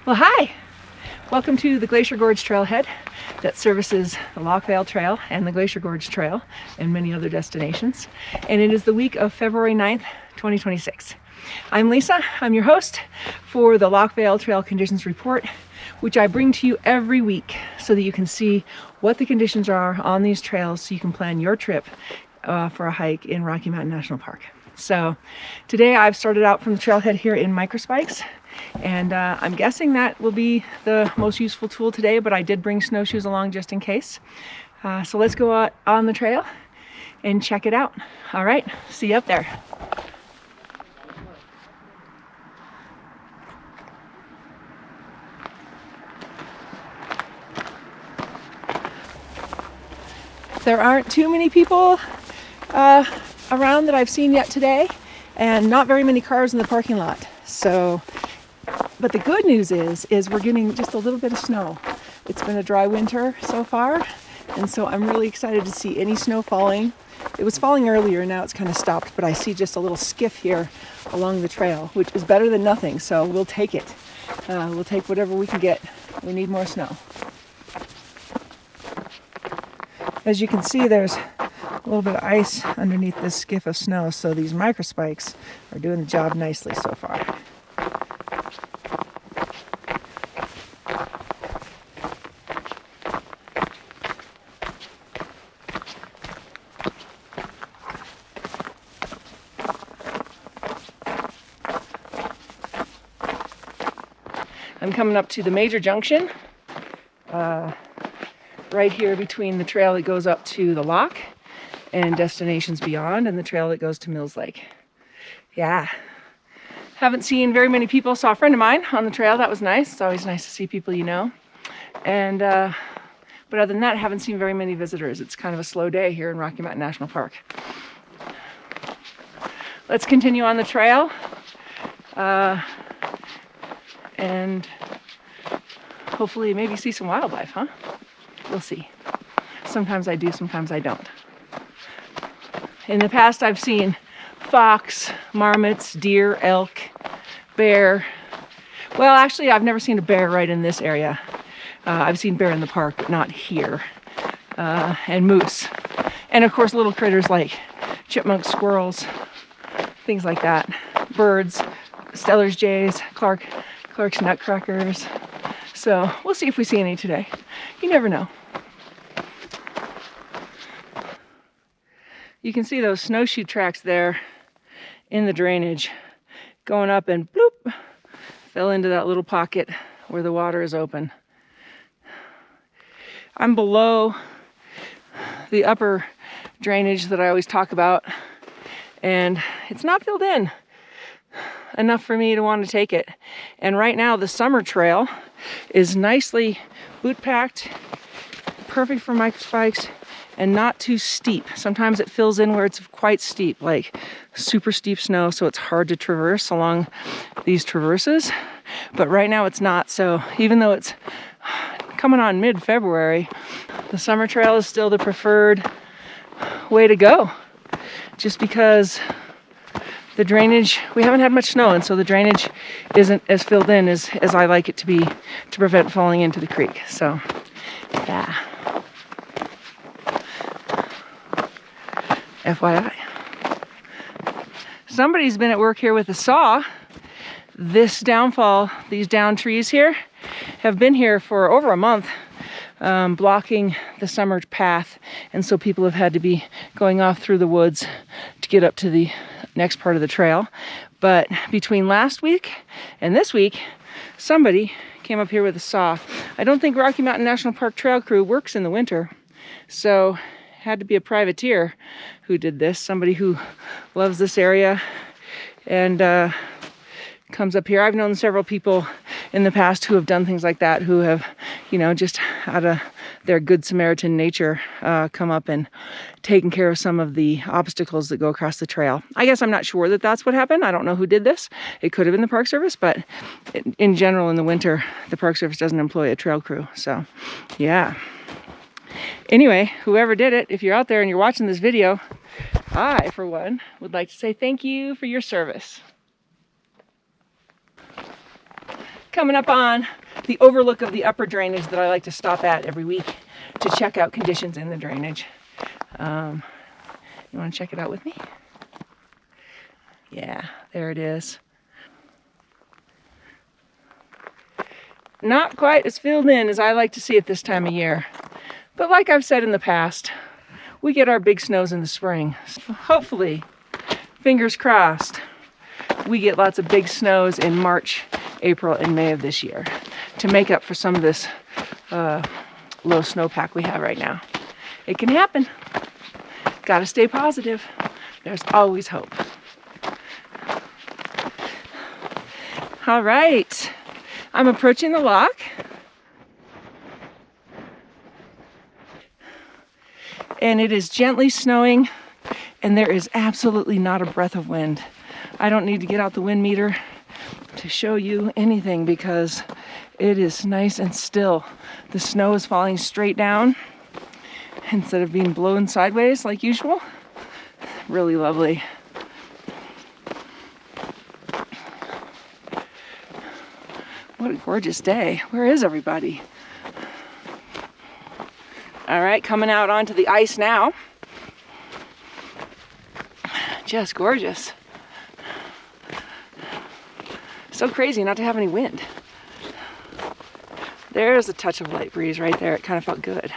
Well, hi! Welcome to the Glacier Gorge Trailhead that services the Loch Vale Trail and the Glacier Gorge Trail and many other destinations. And it is the week of February 9th, 2026. I'm Lisa. I'm your host for the Loch Vale Trail Conditions Report, which I bring to you every week so that you can see what the conditions are on these trails so you can plan your trip for a hike in Rocky Mountain National Park. So today I've started out from the trailhead here in microspikes, and I'm guessing that will be the most useful tool today, but I did bring snowshoes along just in case. So let's go out on the trail and check it out. All right, see you up there. There aren't too many people around that I've seen yet today, and not very many cars in the parking lot. So, but the good news is we're getting just a little bit of snow. It's been a dry winter so far, and so I'm really excited to see any snow falling. It was falling earlier, now it's kind of stopped, but I see just a little skiff here along the trail, which is better than nothing, so we'll take it. We'll take whatever we can get. We need more snow. As you can see, there's a little bit of ice underneath this skiff of snow, so these microspikes are doing the job nicely so far. I'm coming up to the major junction, right here between the trail that goes up to the loch and destinations beyond, and the trail that goes to Mills Lake. Yeah, haven't seen very many people. Saw a friend of mine on the trail. That was nice. It's always nice to see people you know. And but other than that, I haven't seen very many visitors. It's kind of a slow day here in Rocky Mountain National Park. Let's continue on the trail and hopefully maybe see some wildlife, huh? We'll see. Sometimes I do, sometimes I don't. In the past, I've seen fox, marmots, deer, elk, bear. Well, actually, I've never seen a bear right in this area. I've seen bear in the park, but not here. And moose. And of course, little critters like chipmunks, squirrels, things like that. Birds, Steller's jays, Clark's nutcrackers. So we'll see if we see any today. You never know. You can see those snowshoe tracks there in the drainage going up and bloop, fell into that little pocket where the water is open. I'm below the upper drainage that I always talk about, and it's not filled in enough for me to want to take it. And right now the summer trail is nicely boot packed, perfect for microspikes, and not too steep. Sometimes it fills in where it's quite steep, like super steep snow, so it's hard to traverse along these traverses. But right now it's not, so even though it's coming on mid-February, the summer trail is still the preferred way to go, just because the drainage, we haven't had much snow, and so the drainage isn't as filled in as I like it to be, to prevent falling into the creek. So yeah, FYI. Somebody's been at work here with a saw. This downfall, these down trees here, have been here for over a month, blocking the summer path, and so people have had to be going off through the woods to get up to the next part of the trail. But between last week and this week, somebody came up here with a saw. I don't think Rocky Mountain National Park trail crew works in the winter, so it had to be a privateer who did this, somebody who loves this area and comes up here. I've known several people in the past who have done things like that, who have, you know, just out of their good Samaritan nature, come up and taken care of some of the obstacles that go across the trail. I guess I'm not sure that that's what happened. I don't know who did this. It could have been the Park Service, but in general, in the winter, the Park Service doesn't employ a trail crew. So, yeah. Anyway, whoever did it, if you're out there and you're watching this video, I, for one, would like to say thank you for your service. coming up on the overlook of the upper drainage that I like to stop at every week to check out conditions in the drainage. You want to check it out with me? Yeah, there it is. Not quite as filled in as I like to see it this time of year. But like I've said in the past, we get our big snows in the spring. So hopefully, fingers crossed, we get lots of big snows in March, April, and May of this year to make up for some of this low snowpack we have right now. It can happen. Gotta stay positive. There's always hope. All right, I'm approaching the loch. And it is gently snowing, and there is absolutely not a breath of wind. I don't need to get out the wind meter to show you anything because it is nice and still. The snow is falling straight down instead of being blown sideways like usual. Really lovely. What a gorgeous day. Where is everybody? All right, coming out onto the ice now. Just gorgeous. So crazy not to have any wind. There's a touch of light breeze right there. It kind of felt good.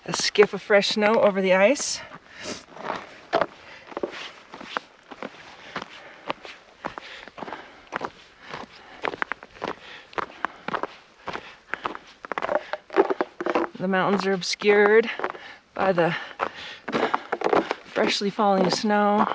A skiff of fresh snow over the ice. The mountains are obscured by the freshly falling snow.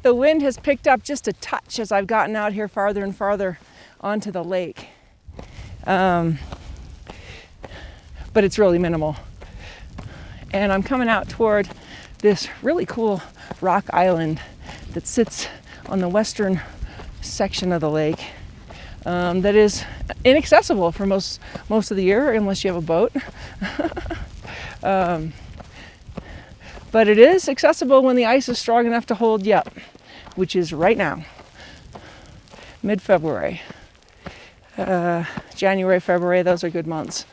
The wind has picked up just a touch as I've gotten out here farther and farther onto the lake. But it's really minimal. And I'm coming out toward this really cool rock island that sits on the western section of the lake that is inaccessible for most of the year unless you have a boat. But it is accessible when the ice is strong enough to hold you up, which is right now, mid-February. January, February, those are good months.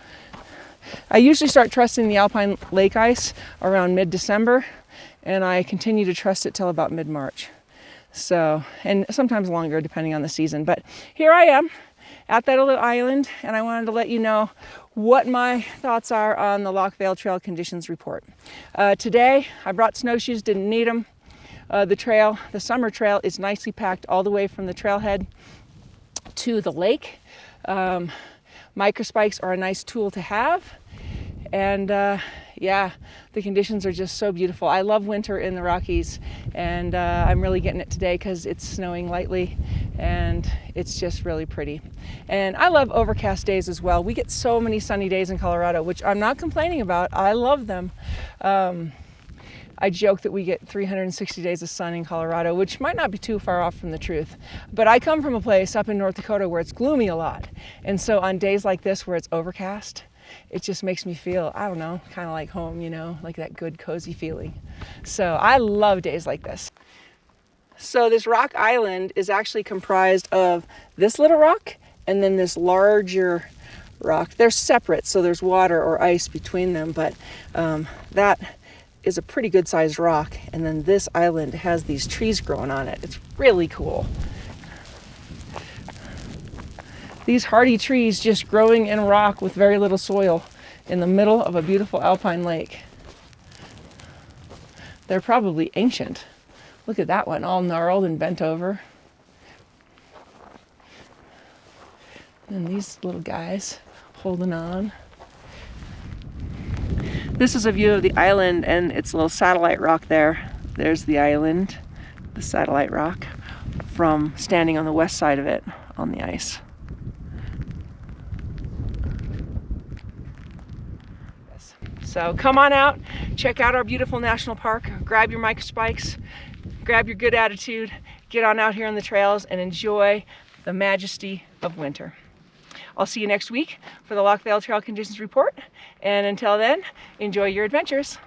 I usually start trusting the alpine lake ice around mid-December, and I continue to trust it till about mid-March. So, and sometimes longer depending on the season. But here I am at that little island, and I wanted to let you know what my thoughts are on the Loch Vale Trail Conditions Report. Today, I brought snowshoes, didn't need them. The summer trail is nicely packed all the way from the trailhead to the lake. Microspikes are a nice tool to have. And yeah, the conditions are just so beautiful. I love winter in the Rockies, and I'm really getting it today because it's snowing lightly and it's just really pretty. And I love overcast days as well. We get so many sunny days in Colorado, which I'm not complaining about. I love them. I joke that we get 360 days of sun in Colorado, which might not be too far off from the truth. But I come from a place up in North Dakota where it's gloomy a lot. And so on days like this where it's overcast, it just makes me feel, I don't know, kind of like home, you know, like that good cozy feeling. So I love days like this. So this rock island is actually comprised of this little rock and then this larger rock. They're separate, so there's water or ice between them, but that is a pretty good sized rock. And then this island has these trees growing on it. It's really cool. These hardy trees just growing in rock with very little soil in the middle of a beautiful alpine lake. They're probably ancient. Look at that one, all gnarled and bent over. And these little guys holding on. This is a view of the island and its little satellite rock there. There's the island, the satellite rock, from standing on the west side of it on the ice. So come on out, check out our beautiful national park, grab your microspikes, grab your good attitude, get on out here on the trails and enjoy the majesty of winter. I'll see you next week for the Loch Vale Trail Conditions Report, and until then, enjoy your adventures.